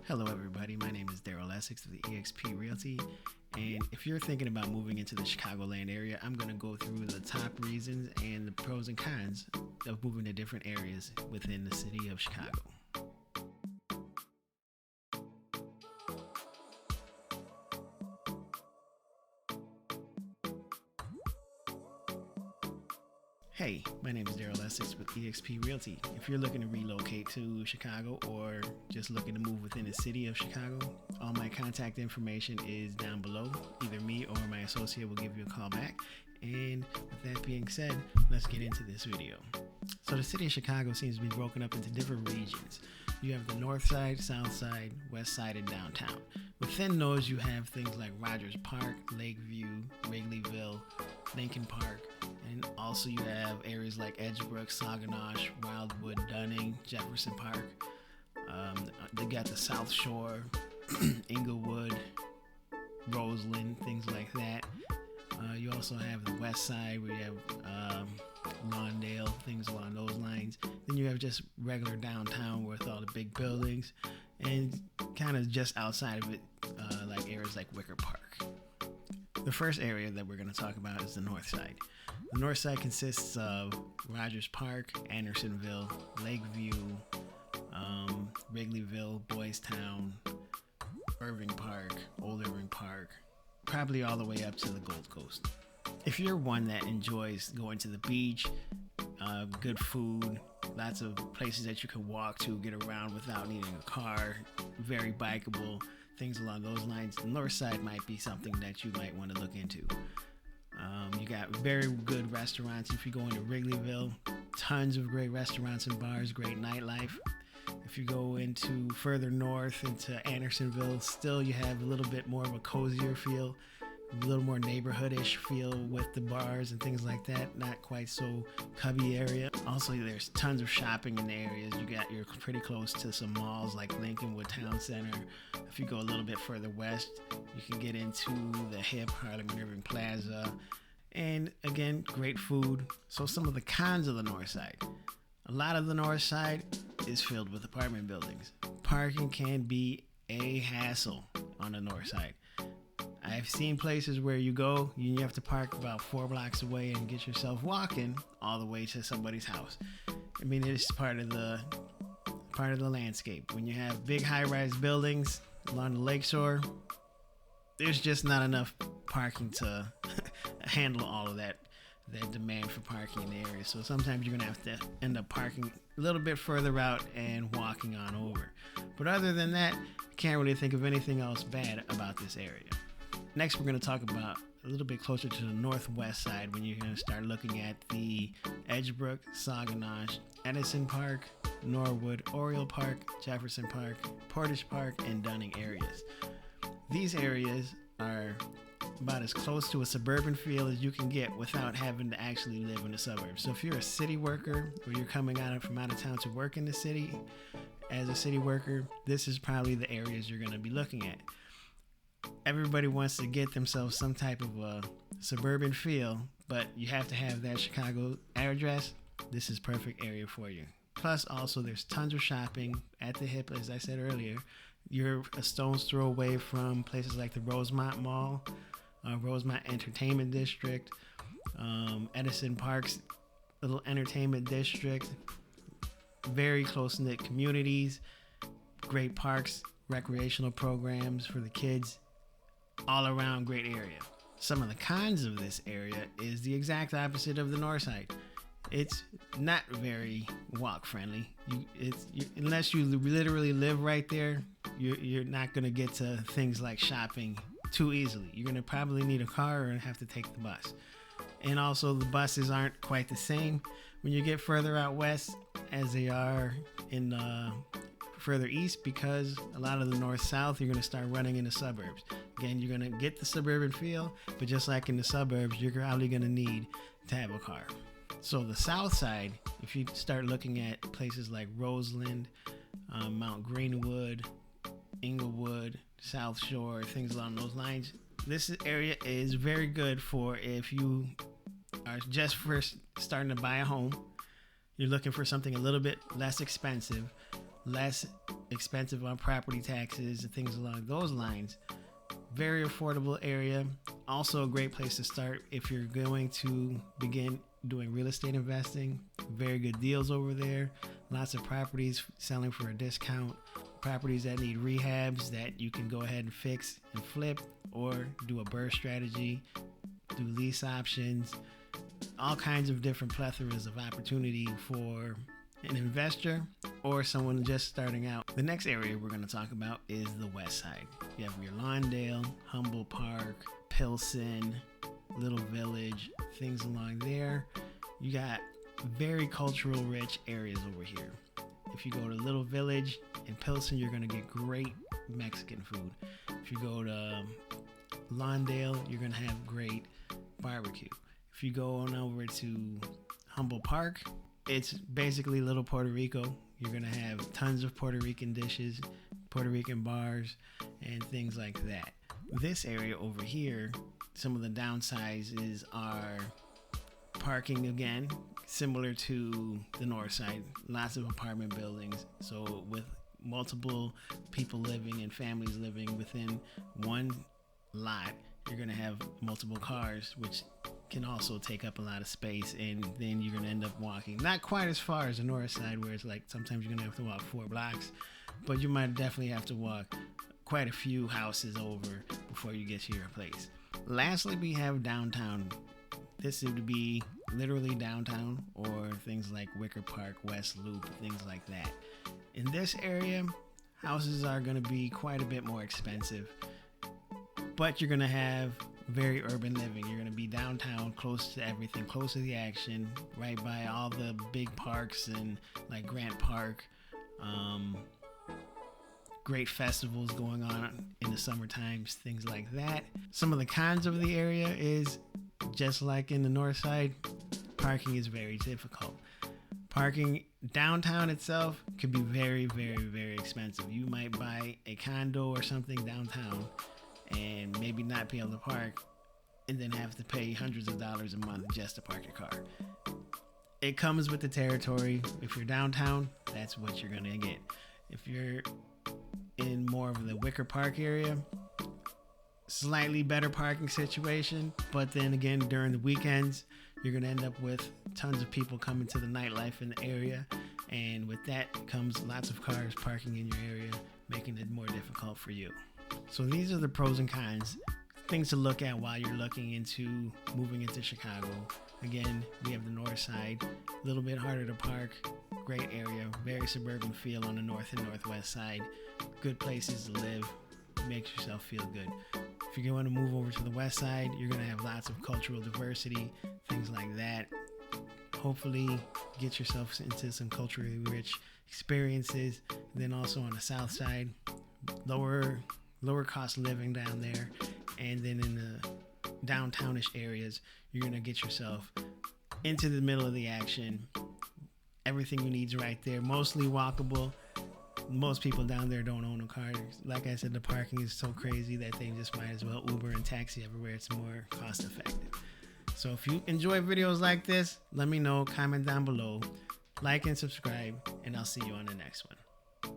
Hello everybody, my name is Darrell Essex of the eXp Realty, and if you're thinking about moving into the Chicagoland area, I'm going to go through the top reasons and the pros and cons of moving to different areas within the city of Chicago. Hey, my name is Darrell Essex with eXp Realty. If you're looking to relocate to Chicago or just looking to move within the city of Chicago, all my contact information is down below. Either me or my associate will give you a call back. And with that being said, let's get into this video. So the city of Chicago seems to be broken up into different regions. You have the Northside, Southside, Westside, and downtown. Within those, you have things like Rogers Park, Lakeview, Wrigleyville, Lincoln Park, and also you have areas like Edgebrook, Saguenay, Wildwood, Dunning, Jefferson Park. They got the South Shore, Inglewood, Roseland, things like that. You also have the West Side where you have Lawndale, things along those lines. Then you have just regular downtown with all the big buildings, and kind of just outside of it, like areas like Wicker Park. The first area that we're going to talk about is the North Side. The North Side consists of Rogers Park, Andersonville, Lakeview, Wrigleyville, Boys Town, Irving Park, Old Irving Park, probably all the way up to the Gold Coast. If you're one that enjoys going to the beach, good food, lots of places that you can walk to, get around without needing a car, very bikeable, things along those lines, the North Side might be something that you might want to look into. You got very good restaurants. If you go into Wrigleyville, tons of great restaurants and bars, great nightlife. If you go into further north into Andersonville, still you have a little bit more of a cozier feel, a little more neighborhoodish feel with the bars and things like that. Not quite so cubby area. Also, there's tons of shopping in the areas. You're pretty close to some malls like Lincolnwood Town Center. If you go a little bit further west, you can get into the hip Harlem Irving Plaza. And again, great food. So some of the cons of the North Side. A lot of the North Side is filled with apartment buildings. Parking can be a hassle on the North Side. I've seen places where you go, you have to park about 4 blocks away and get yourself walking all the way to somebody's house. I mean, it's part of the landscape. When you have big high-rise buildings along the lakeshore, there's just not enough parking to handle all of that demand for parking in the area. So sometimes you're gonna have to end up parking a little bit further out and walking on over. But other than that, I can't really think of anything else bad about this area. Next, we're going to talk about a little bit closer to the northwest side when you're going to start looking at the Edgebrook, Saguenay, Edison Park, Norwood, Oriole Park, Jefferson Park, Portage Park, and Dunning areas. These areas are about as close to a suburban feel as you can get without having to actually live in the suburbs. So if you're a city worker or you're coming from out of town to work in the city as a city worker, this is probably the areas you're going to be looking at. Everybody wants to get themselves some type of a suburban feel, but you have to have that Chicago address. This is perfect area for you. Plus, also, there's tons of shopping at the hip, as I said earlier. You're a stone's throw away from places like the Rosemont Mall, Rosemont Entertainment District, Edison Park's little entertainment district, very close-knit communities, great parks, recreational programs for the kids, all around great area. Some of the cons of this area is the exact opposite of the North Side. It's not very walk friendly. Unless you literally live right there, you're not going to get to things like shopping too easily. You're going to probably need a car or have to take the bus. And also the buses aren't quite the same when you get further out west as they are in further east, because a lot of the north-south, you're going to start running into suburbs. Again, you're going to get the suburban feel, but just like in the suburbs, you're probably going to need to have a car. So the south side, if you start looking at places like Roseland, Mount Greenwood, Inglewood, South Shore, things along those lines, this area is very good for if you are just first starting to buy a home. You're looking for something a little bit less expensive, less expensive on property taxes and things along those lines. Very affordable area. Also a great place to start if you're going to begin doing real estate investing. Very good deals over there. Lots of properties selling for a discount. Properties that need rehabs that you can go ahead and fix and flip, or do a burst strategy, do lease options. All kinds of different plethoras of opportunity for an investor or someone just starting out. The next area we're going to talk about is the West Side. You have your Lawndale, Humboldt Park, Pilsen, Little Village, things along there. You got very cultural rich areas over here. If you go to Little Village in Pilsen, you're going to get great Mexican food. If you go to Lawndale, you're going to have great barbecue. If you go on over to Humboldt Park, it's basically Little Puerto Rico. You're going to have tons of Puerto Rican dishes, Puerto Rican bars, and things like that. This area over here, some of the downsides are parking again, similar to the Northside. Lots of apartment buildings. So with multiple people living and families living within one lot, you're going to have multiple cars, which can also take up a lot of space, and then you're going to end up walking not quite as far as the North Side, where it's like sometimes you're going to have to walk 4 blocks, but you might definitely have to walk quite a few houses over before you get to your place. Lastly, we have downtown. This would be literally downtown, or things like Wicker Park, West Loop, things like that. In this area, houses are going to be quite a bit more expensive, but you're going to have very urban living. You're going to be downtown, close to everything, close to the action, right by all the big parks and like Grant Park. Great festivals going on in the summer times, things like that. Some of the cons of the area is, just like in the North Side, parking is very difficult. Parking downtown itself could be very, very, very expensive. You might buy a condo or something downtown and maybe not be able to park, and then have to pay hundreds of dollars a month just to park your car. It comes with the territory. If you're downtown, that's what you're gonna get. If you're in more of the Wicker Park area, slightly better parking situation, but then again, during the weekends, you're gonna end up with tons of people coming to the nightlife in the area, and with that comes lots of cars parking in your area, making it more difficult for you. So these are the pros and cons, things to look at while you're looking into moving into Chicago. Again, we have the North Side, a little bit harder to park, great area, very suburban feel on the north and northwest side, good places to live, makes yourself feel good. If you're going to move over to the west side, you're going to have lots of cultural diversity, things like that. Hopefully get yourself into some culturally rich experiences. Then also on the south side, lower cost living down there, and then in the downtownish areas, you're gonna get yourself into the middle of the action. Everything you need is right there, mostly walkable. Most people down there don't own a car. Like I said, the parking is so crazy that they just might as well Uber and taxi everywhere. It's more cost effective. So if you enjoy videos like this, let me know, comment down below, like and subscribe, and I'll see you on the next one.